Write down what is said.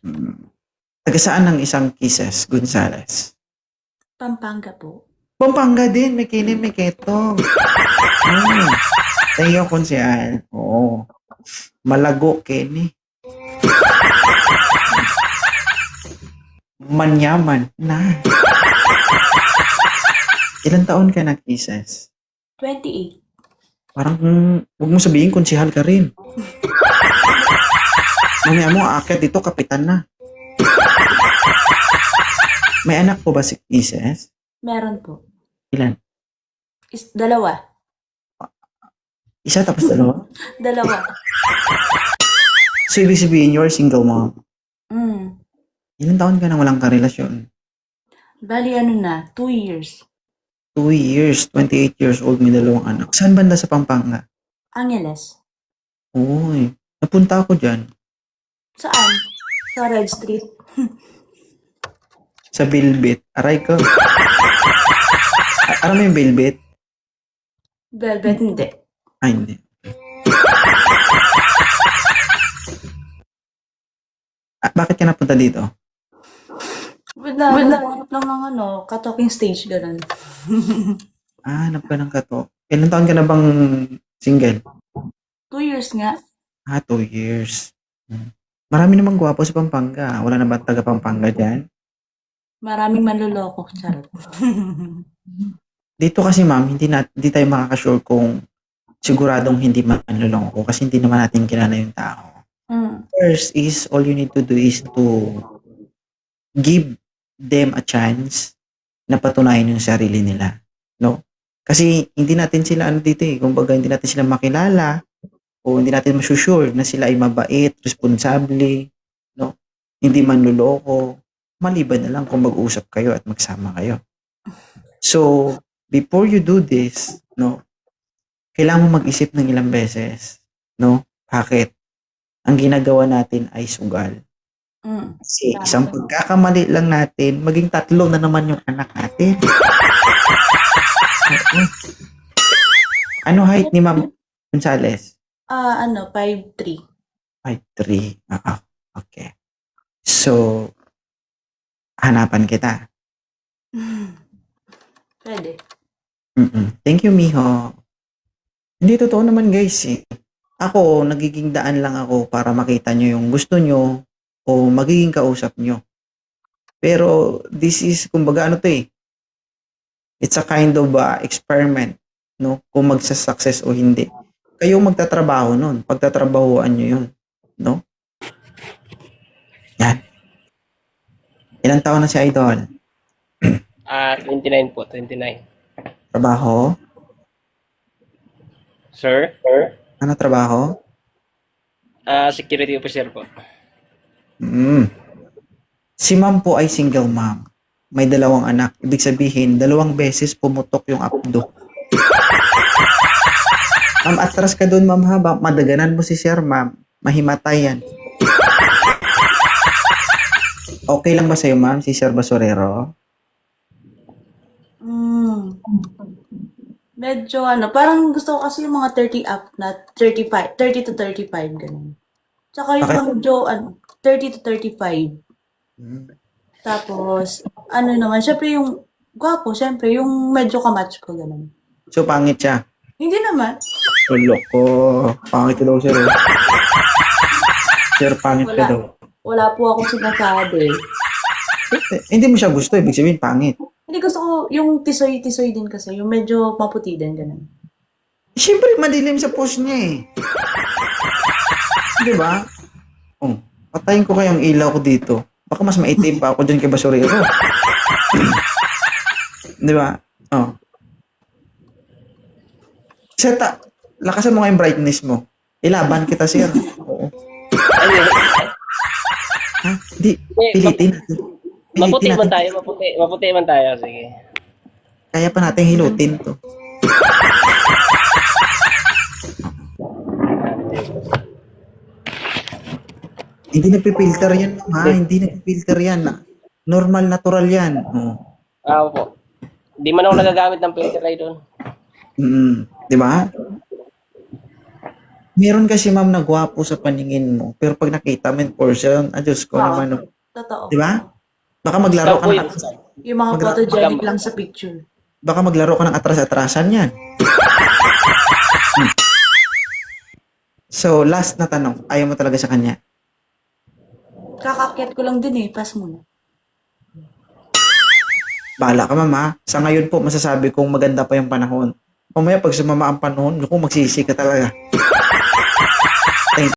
Mm. Taga saan ang isang Kisses Gonzales? Pampanga po. Pampanga din, may kini, may keto. Tayo konsyal. Oo. Malago, Kenny. Manyaman. Na. Ilan taon ka na, Kisses? 28. Parang, huwag mo sabihin, konsihal ka rin. Mamaya mo, aakyat dito, kapitan na. May anak po ba si Kisses? Meron po. Ilan? Dalawa. Isa tapos dalawa? Dalawa. So, ibig sabihin, you're single mom. Mm. Ilan taon ka na walang karelasyon? Bali, 2 years. 2 years, 28 years old, may dalawang anak. Saan banda sa Pampanga? Angeles. Uy, napunta ako dyan. Saan? Sa Red Street. Sa Bilbit. Aray ko. Alam mo yung Bilbit? Velvet, hindi. Ay, hindi. Bakit ka napunta dito? Hanap lang ng ka-talking stage, ganun. Hanap ka ng kato. Ilan taon ka na bang single? 2 years nga. 2 years. Marami namang gwapo sa Pampanga. Wala na ba taga Pampanga dyan? Maraming manluloko. Charot. Dito kasi ma'am, hindi tayo makakasure kung siguradong hindi manloloko kasi hindi naman natin kilala yung tao. First is, all you need to do is to give them a chance na patunayan yung sarili nila. No? Kasi hindi natin sila dito kumbaga hindi natin sila makilala o hindi natin masusure na sila ay mabait, responsable, no? Hindi manloloko. Maliban na lang kung mag-usap kayo at magsama kayo. So, before you do this, no, kailangan mo mag-isip ng ilang beses, no? Bakit? Ang ginagawa natin ay sugal. Kasi isang pagkakamali lang natin, maging 3 na naman yung anak natin. Ano height ni Ma'am Gonzales? 5'3". 5'3". Okay. So, hanapan kita. Pwede. Thank you, Miho. Hindi totoo naman, guys. Ako, nagiging daan lang ako para makita nyo yung gusto nyo o magiging kausap nyo. Pero, this is, kumbaga, it's a kind of experiment, no? Kung magsa-success o hindi. Kayo magtatrabaho nun. Pagtatrabahoan nyo yun, no? Yan. Ilang taon na si Idol? 29 po, 29. Trabaho? Sir? Ano trabaho? Security officer po. Si ma'am po ay single mom. May 2 anak. Ibig sabihin, 2 beses pumutok yung abdo. Ma'am, atras ka doon, ma'am, ha? Madaganan mo si sir, ma'am. Mahimatay yan. Okay lang ba sa'yo, ma'am, si Sir Basurero? Medyo parang gusto ko kasi yung mga 30 up na 35, 30 to 35, ganun. Tsaka yung Bakit? medyo 30 to 35. Tapos, naman, syempre yung gwapo, syempre, yung medyo kamatch ko, ganun. So, pangit siya. Hindi naman. Tulo ko. Pangit ka daw, sir. Sir, pangit ka daw. Wala po akong sinasabi. Hindi mo siya gusto. Ibig sabihin, pangit. Hindi, gusto ko yung tisoy-tisoy din kasi, yung medyo maputi din, ganun. Siyempre, madilim sa post niya eh. Di ba? Patayin ko kayang ilaw ko dito. Baka mas maitim pa ako dyan kay Basurero. Di ba? Seta, lakasan mo nga yung brightness mo. Ilaban kita, sir. Oo. Ha? Di, pilitin natin. Maputi man tayo, maputi man tayo, sige. Kaya pa natin hilutin to. Hindi nagpipilter yan, ha? Hindi nagpipilter yan. Normal, natural yan. Opo. Di man ako nagagamit ng filter ay doon. Di ba? Meron kasi ma'am na gwapo sa paningin mo, pero pag nakita mo in person, Diyos ko Oo. naman, no. Totoo. Di ba? Baka maglaro ka Saan po ng yun? atras. Yung mga Magra- photogenic lang sa picture. Baka maglaro ka ng atras-atrasan yan. So, last na tanong. Ayaw mo talaga sa kanya? Kakakyat ko lang din eh. Pass muna. Bahala ka, mama. Sa ngayon po, masasabi kong maganda pa yung panahon. Mamaya, pag sumama ang panahon, naku, magsisi ka talaga.